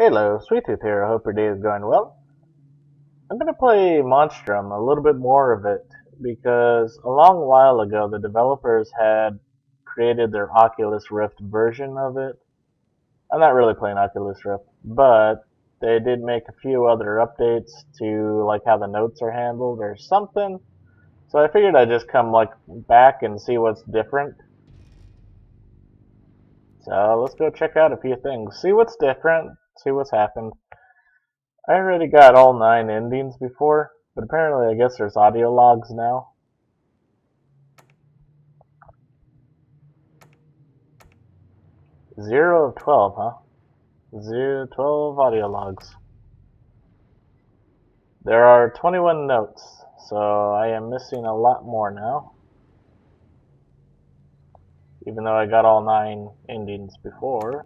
Hello, Sweet Tooth here. I hope your day is going well. I'm going to play Monstrum, a little bit more of it, because a long while ago the developers had created their Oculus Rift version of it. I'm not really playing Oculus Rift, but they did make a few other updates to like how the notes are handled or something. So I figured I'd just come like back and see what's different. So let's go check out a few things. See what's different, see what's happened. I already got all 9 endings before, but apparently I guess there's audio logs now. Zero of 12, huh? 12 audio logs. There are 21 notes, so I am missing a lot more now. Even though I got all 9 endings before.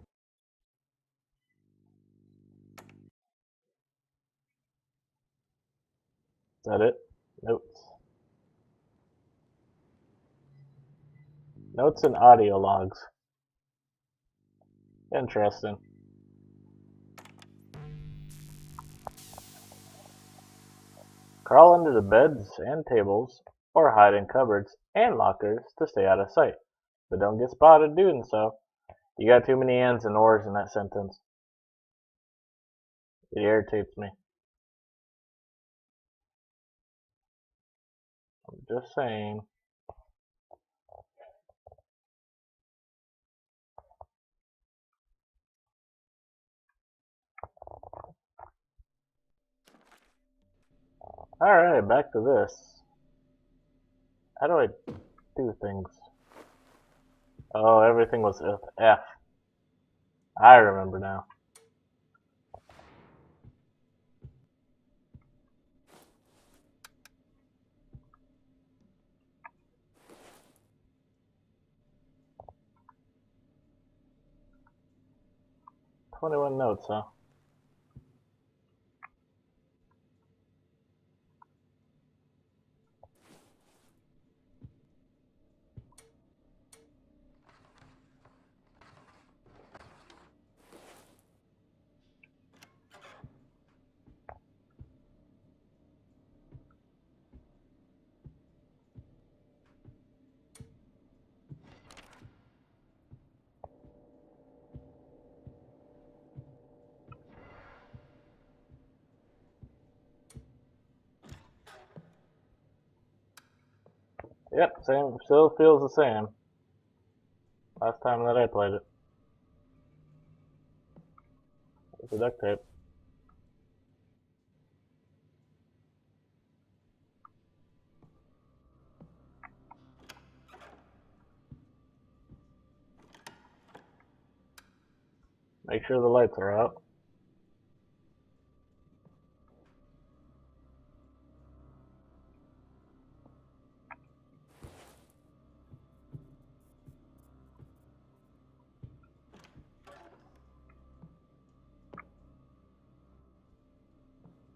Is that it? Notes. Notes and audio logs. Interesting. Crawl under the beds and tables, or hide in cupboards and lockers to stay out of sight. But don't get spotted doing so. You got too many ands and ors in that sentence. It irritates me. I'm just saying. Alright, back to this. How do I do things? Oh, everything was F. I remember now. "21 notes, huh? Yep, same. Still feels the same. Last time that I played it. It's a duct tape. Make sure the lights are out.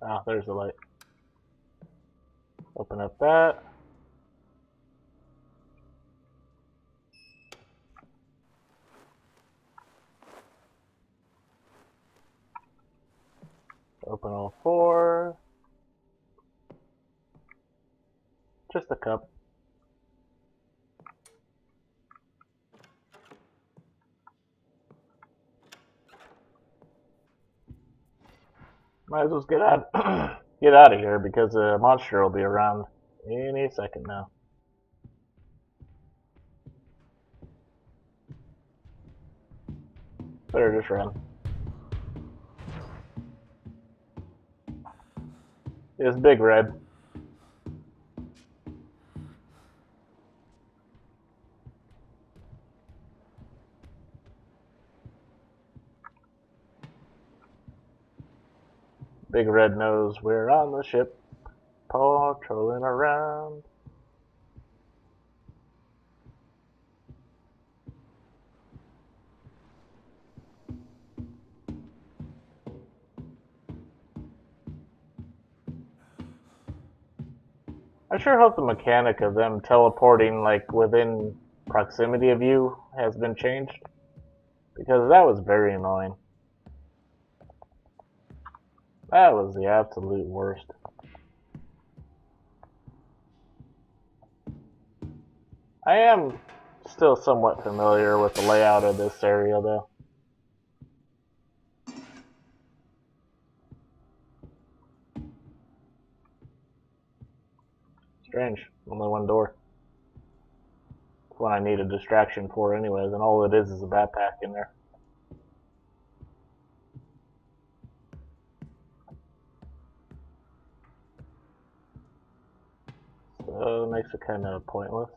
Ah, there's the light. Open up that. Open all 4. Just a cup. Might as well get out, get out of here because the monster will be around any second now. Better just run. It's Big Red. Big Red knows we're on the ship, patrolling around. I sure hope the mechanic of them teleporting like within proximity of you has been changed, because that was very annoying. That was the absolute worst. I am still somewhat familiar with the layout of this area, though. Strange. Only one door. It's one I need a distraction for anyways, and all it is a backpack in there. So it makes it kind of pointless.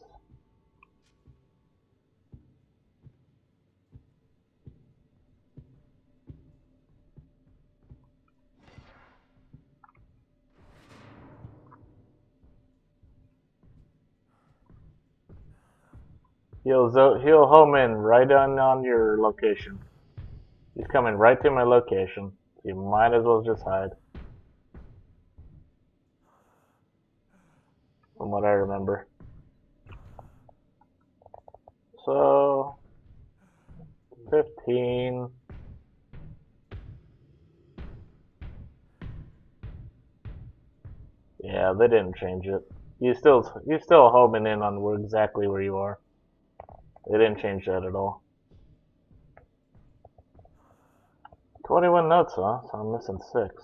He'll home in right on your location. He's coming right to my location. You might as well just hide. From what I remember. So 15. Yeah, they didn't change it. You still homing in on exactly where you are. They didn't change that at all. 21 notes, huh? So I'm missing 6.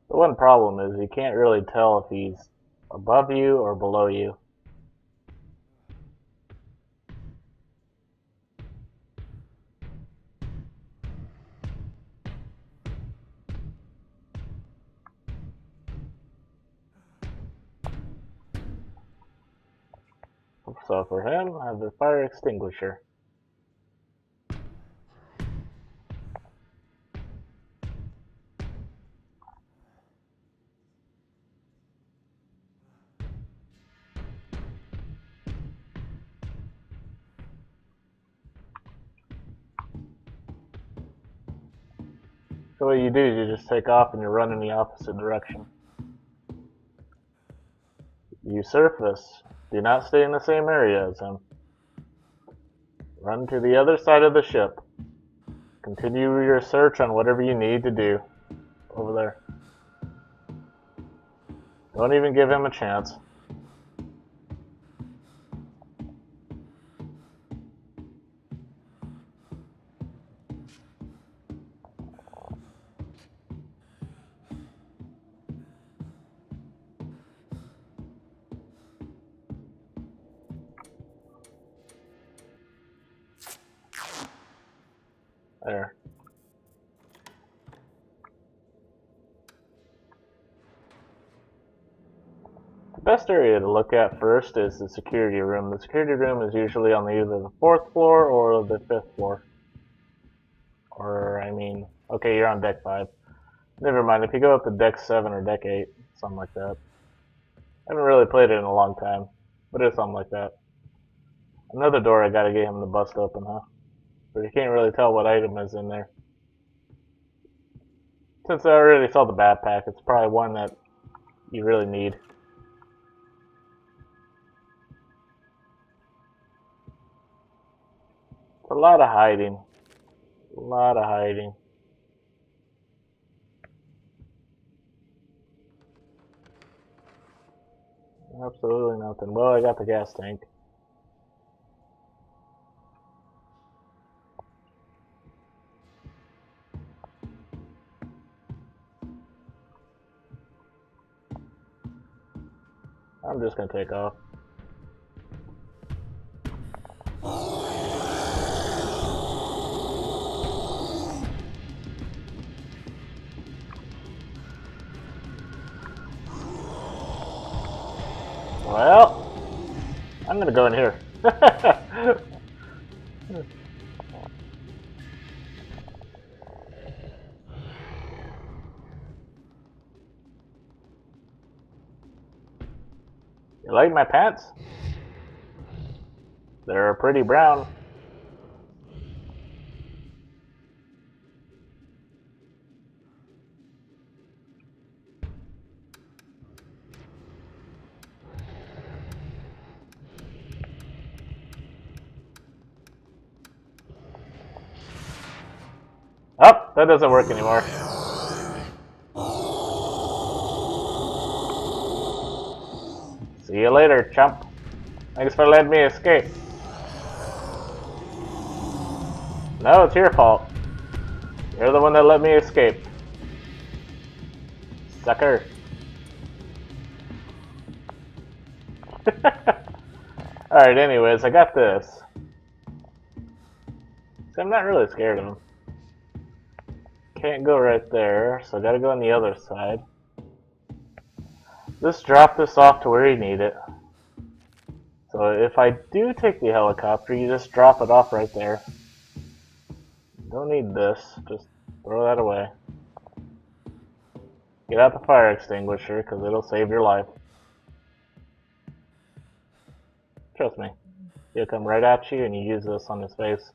The one problem is you can't really tell if he's above you or below you. So for him, I have the fire extinguisher. So what you do is you just take off and you run in the opposite direction. You surface. Do not stay in the same area as him. Run to the other side of the ship. Continue your search on whatever you need to do over there. Don't even give him a chance. There. The best area to look at first is the security room. The security room is usually on either the 4th floor or the 5th floor. Or, I mean, okay, you're on deck 5. Never mind, if you go up to deck 7 or deck 8, something like that. I haven't really played it in a long time, but it's something like that. Another door I gotta get him to bust open, huh? But you can't really tell what item is in there. Since I already saw the backpack, it's probably one that you really need. It's a lot of hiding. A lot of hiding. Absolutely nothing. Well, I got the gas tank. I'm just gonna take off. Well, I'm gonna go in here. You like my pants? They're pretty brown. Oh, that doesn't work anymore. See you later, chump. Thanks for letting me escape. No, it's your fault. You're the one that let me escape. Sucker. Alright, anyways, I got this. So I'm not really scared of him. Can't go right there, so I gotta go on the other side. Just drop this off to where you need it. So if I do take the helicopter, you just drop it off right there. Don't need this, just throw that away. Get out the fire extinguisher, because it'll save your life. Trust me. He'll come right at you and you use this on his face.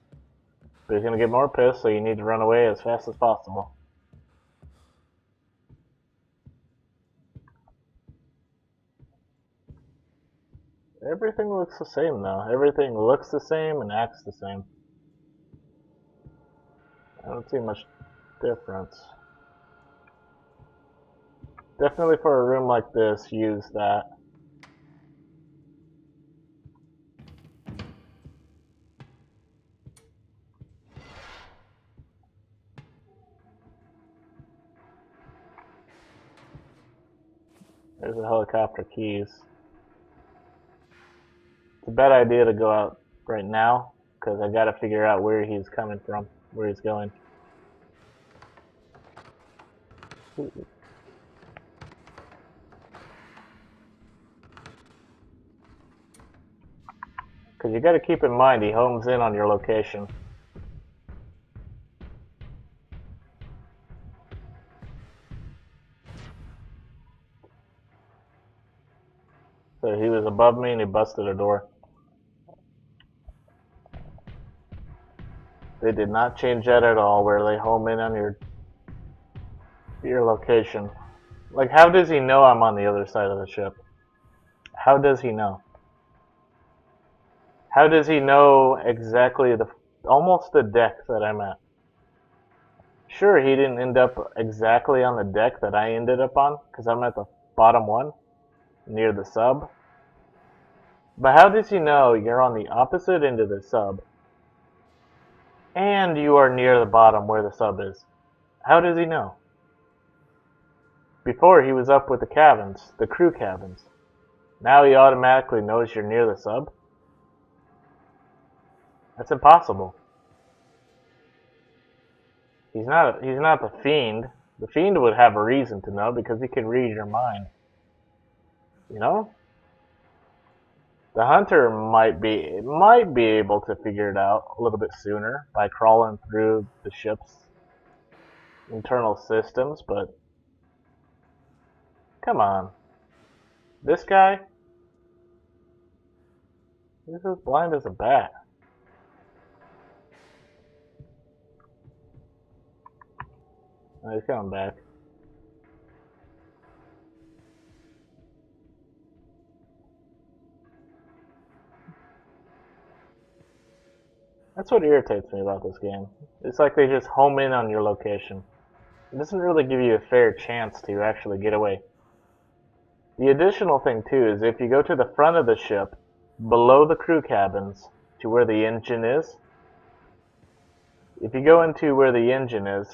But he's gonna get more pissed, so you need to run away as fast as possible. Everything looks the same though. Everything looks the same and acts the same. I don't see much difference. Definitely for a room like this, use that. There's the helicopter keys. It's a bad idea to go out right now, because I gotta figure out where he's coming from, where he's going. Because you gotta keep in mind he homes in on your location. So he was above me and he busted a door. They did not change that at all, where they home in on your location. Like, how does he know I'm on the other side of the ship? How does he know? How does he know exactly almost the deck that I'm at? Sure, he didn't end up exactly on the deck that I ended up on, because I'm at the bottom one, near the sub. But how does he know you're on the opposite end of the sub, and you are near the bottom where the sub is? How does he know? Before, he was up with the cabins, the crew cabins. Now he automatically knows you're near the sub? That's impossible. He's not the Fiend. The Fiend would have a reason to know because he can read your mind. You know? The Hunter might be able to figure it out a little bit sooner by crawling through the ship's internal systems, but come on. This guy? He's as blind as a bat. Oh, he's coming back. That's what irritates me about this game. It's like they just home in on your location. It doesn't really give you a fair chance to actually get away. The additional thing too is if you go to the front of the ship, below the crew cabins, to where the engine is, if you go into where the engine is,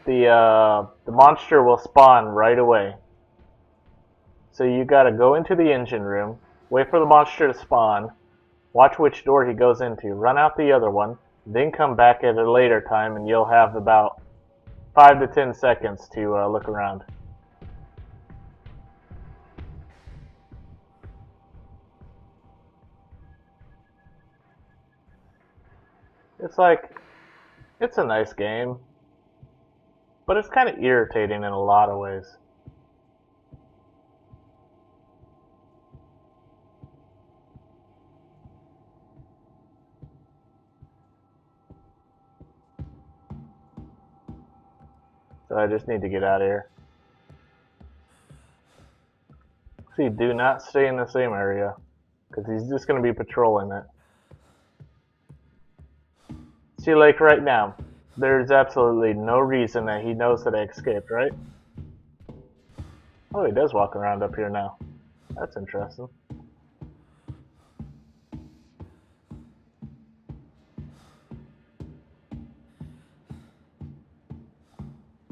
the monster will spawn right away. So you gotta go into the engine room, wait for the monster to spawn, watch which door he goes into, run out the other one, then come back at a later time and you'll have about 5 to 10 seconds to look around. It's like, it's a nice game, but it's kind of irritating in a lot of ways. So I just need to get out of here. See, do not stay in the same area, because he's just going to be patrolling it. See, like right now, there's absolutely no reason that he knows that I escaped, right? Oh, he does walk around up here now. That's interesting.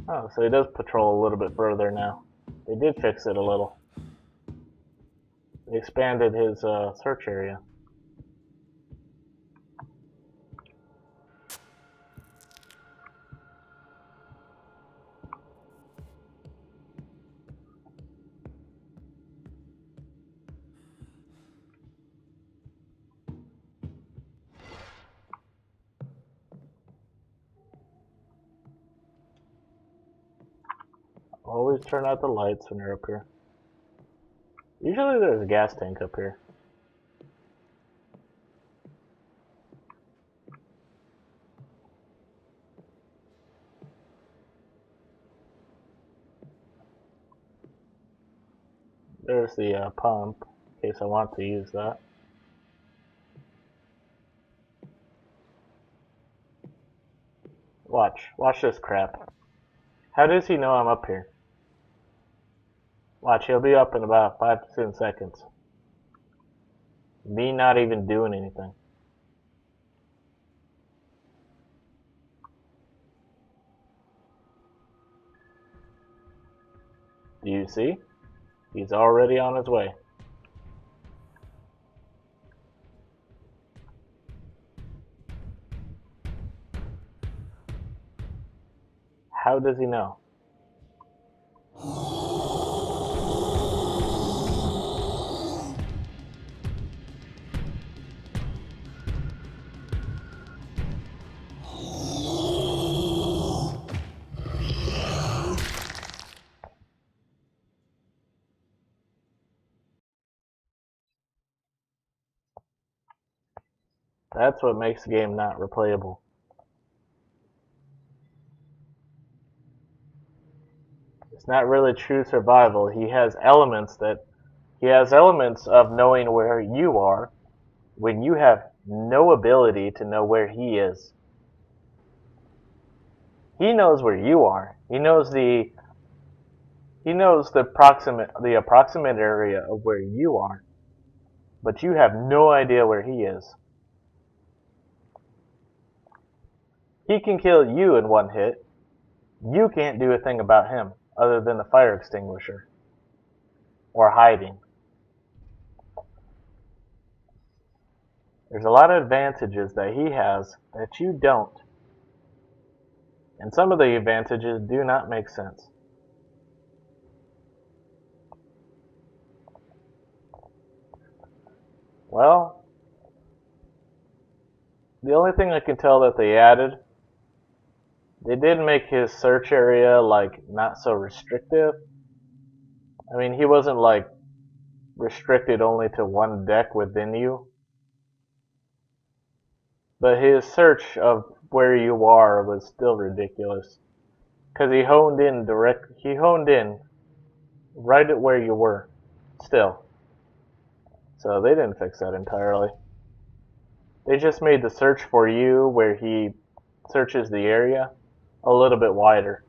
Oh, so he does patrol a little bit further now. They did fix it a little. They expanded his search area. Always turn out the lights when you're up here. Usually there's a gas tank up here. There's the pump, in case I want to use that. Watch this crap. How does he know I'm up here? Watch, he'll be up in about 5 to 10 seconds. Me not even doing anything. Do you see? He's already on his way. How does he know? That's what makes the game not replayable. It's not really true survival. He has elements of knowing where you are when you have no ability to know where he is. He knows where you are. He knows the approximate area of where you are, but you have no idea where he is. He can kill you in one hit. You can't do a thing about him other than the fire extinguisher or hiding. There's a lot of advantages that he has that you don't. And some of the advantages do not make sense. Well, the only thing I can tell that they added, they did make his search area like not so restrictive. I mean, he wasn't like restricted only to one deck within you. But his search of where you are was still ridiculous. Cause he honed in right at where you were. Still. So they didn't fix that entirely. They just made the search for you where he searches the area a little bit wider.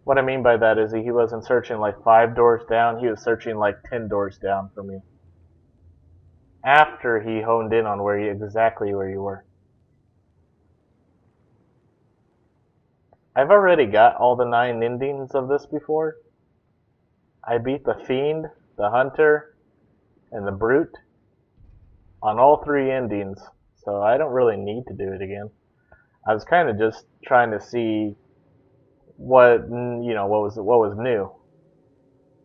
What I mean by that is he wasn't searching like 5 doors down, he was searching like 10 doors down from you. After he honed in on exactly where you were. I've already got all the 9 endings of this before. I beat the Fiend, the Hunter, and the Brute on all 3 endings, so I don't really need to do it again. I was kind of just trying to see what was new.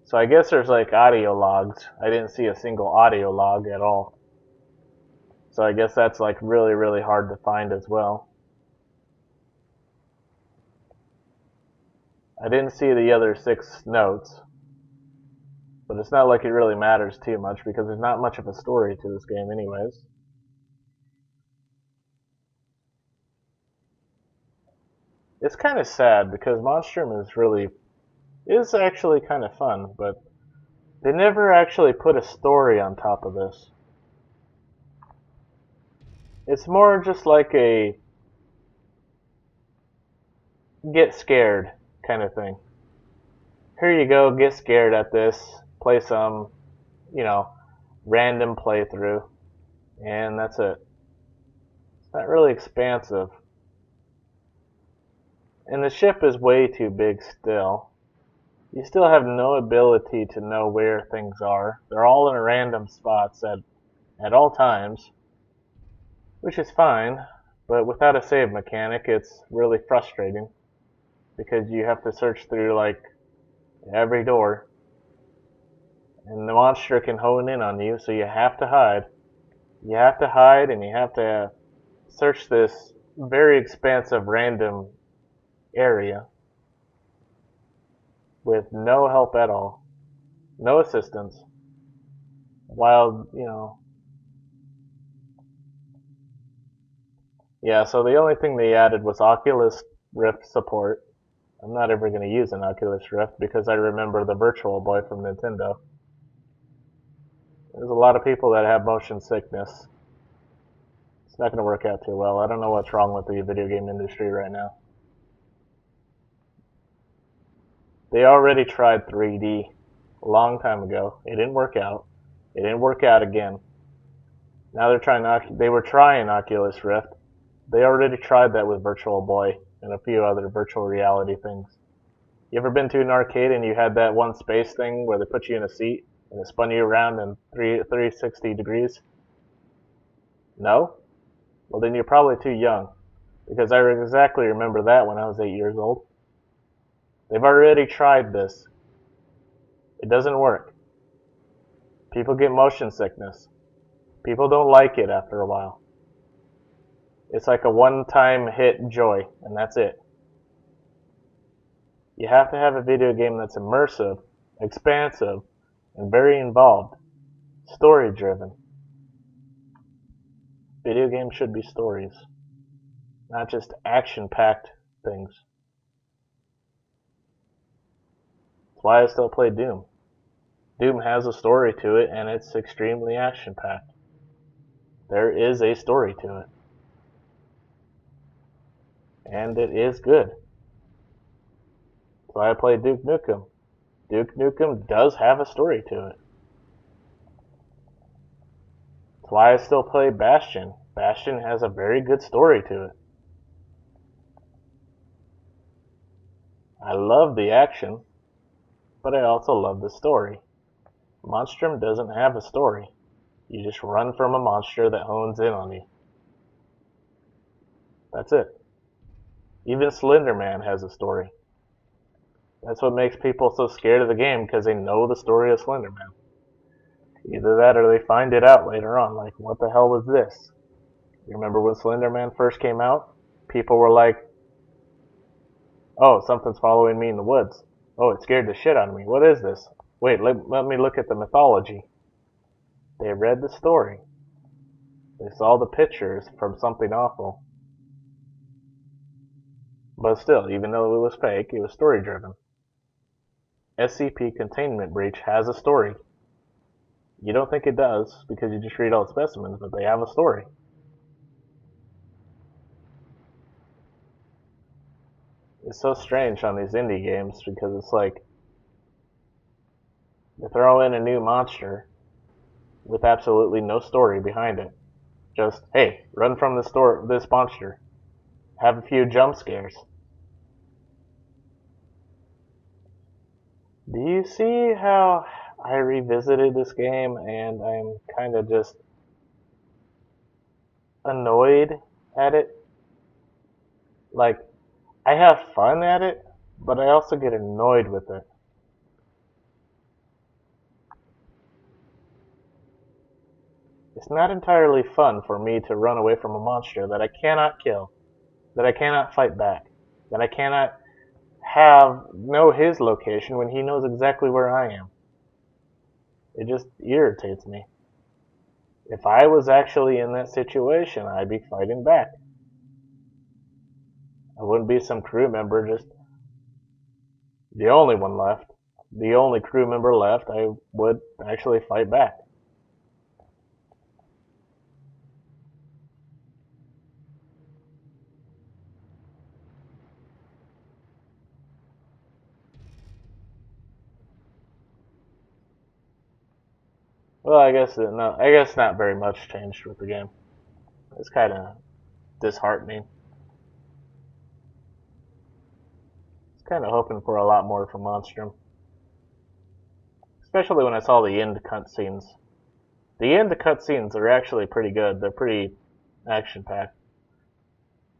So I guess there's like audio logs. I didn't see a single audio log at all. So I guess that's like really, really hard to find as well. I didn't see the other 6 notes. But it's not like it really matters too much because there's not much of a story to this game anyways. It's kind of sad because Monstrum is actually kind of fun, but they never actually put a story on top of this. It's more just like a get scared kind of thing. Here you go, get scared at this, play some, you know, random playthrough, and that's it. It's not really expansive. And the ship is way too big still. You still have no ability to know where things are. They're all in random spots at all times, which is fine, but without a save mechanic, it's really frustrating because you have to search through like every door, and the monster can hone in on you, so you have to hide. You have to hide, and you have to search this very expansive random area with no help at all, no assistance. While, yeah, so the only thing they added was Oculus Rift support. I'm not ever going to use an Oculus Rift because I remember the Virtual Boy from Nintendo. There's a lot of people that have motion sickness. It's not going to work out too well. I don't know what's wrong with the video game industry right now. They already tried 3D a long time ago. It didn't work out. It didn't work out again. Now they were trying Oculus Rift. They already tried that with Virtual Boy and a few other virtual reality things. You ever been to an arcade and you had that one space thing where they put you in a seat and it spun you around in 360 degrees? No? Well, then you're probably too young, because I exactly remember that when I was 8 years old. They've already tried this. It doesn't work. People get motion sickness. People don't like it after a while. It's like a one-time hit joy, and that's it. You have to have a video game that's immersive, expansive, and very involved. Story-driven. Video games should be stories, not just action-packed things. That's why I still play Doom. Doom has a story to it, and it's extremely action-packed. There is a story to it. And it is good. That's why I play Duke Nukem. Duke Nukem does have a story to it. That's why I still play Bastion. Bastion has a very good story to it. I love the action, but I also love the story. Monstrum doesn't have a story. You just run from a monster that hones in on you. That's it. Even Slender Man has a story. That's what makes people so scared of the game, because they know the story of Slender Man. Either that or they find it out later on, like, what the hell was this? You remember when Slender Man first came out? People were like, oh, something's following me in the woods. Oh, it scared the shit out of me. What is this? Wait, let me look at the mythology. They read the story. They saw the pictures from Something Awful. But still, even though it was fake, it was story-driven. SCP Containment Breach has a story. You don't think it does, because you just read all the specimens, but they have a story. It's so strange on these indie games, because it's like, they throw in a new monster with absolutely no story behind it. Just, hey, run from this monster. Have a few jump scares. Do you see how I revisited this game and I'm kind of just annoyed at it? Like, I have fun at it, but I also get annoyed with it. It's not entirely fun for me to run away from a monster that I cannot kill, that I cannot fight back, that I cannot know his location when he knows exactly where I am. It just irritates me. If I was actually in that situation, I'd be fighting back. I wouldn't be some crew member just the only one left. The only crew member left, I would actually fight back. Well, I guess no. I guess not very much changed with the game. It's kind of disheartening. I was kind of hoping for a lot more from Monstrum, especially when I saw the end cutscenes. The end cutscenes are actually pretty good. They're pretty action packed.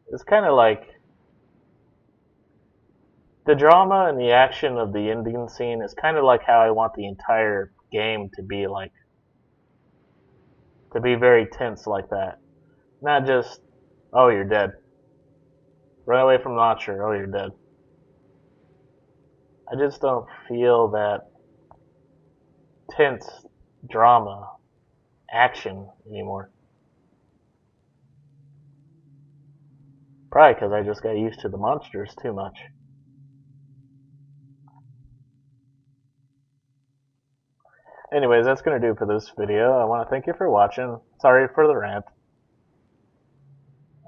It's kind of like the drama and the action of the ending scene is kind of like how I want the entire game to be like. To be very tense like that. Not just, oh, you're dead. Run away from Launcher, oh, you're dead. I just don't feel that tense drama action anymore. Probably because I just got used to the monsters too much. Anyways, that's going to do for this video. I want to thank you for watching. Sorry for the rant.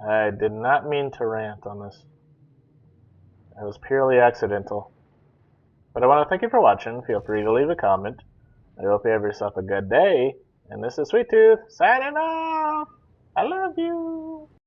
I did not mean to rant on this. It was purely accidental. But I want to thank you for watching. Feel free to leave a comment. I hope you have yourself a good day. And this is Sweet Tooth signing off. I love you.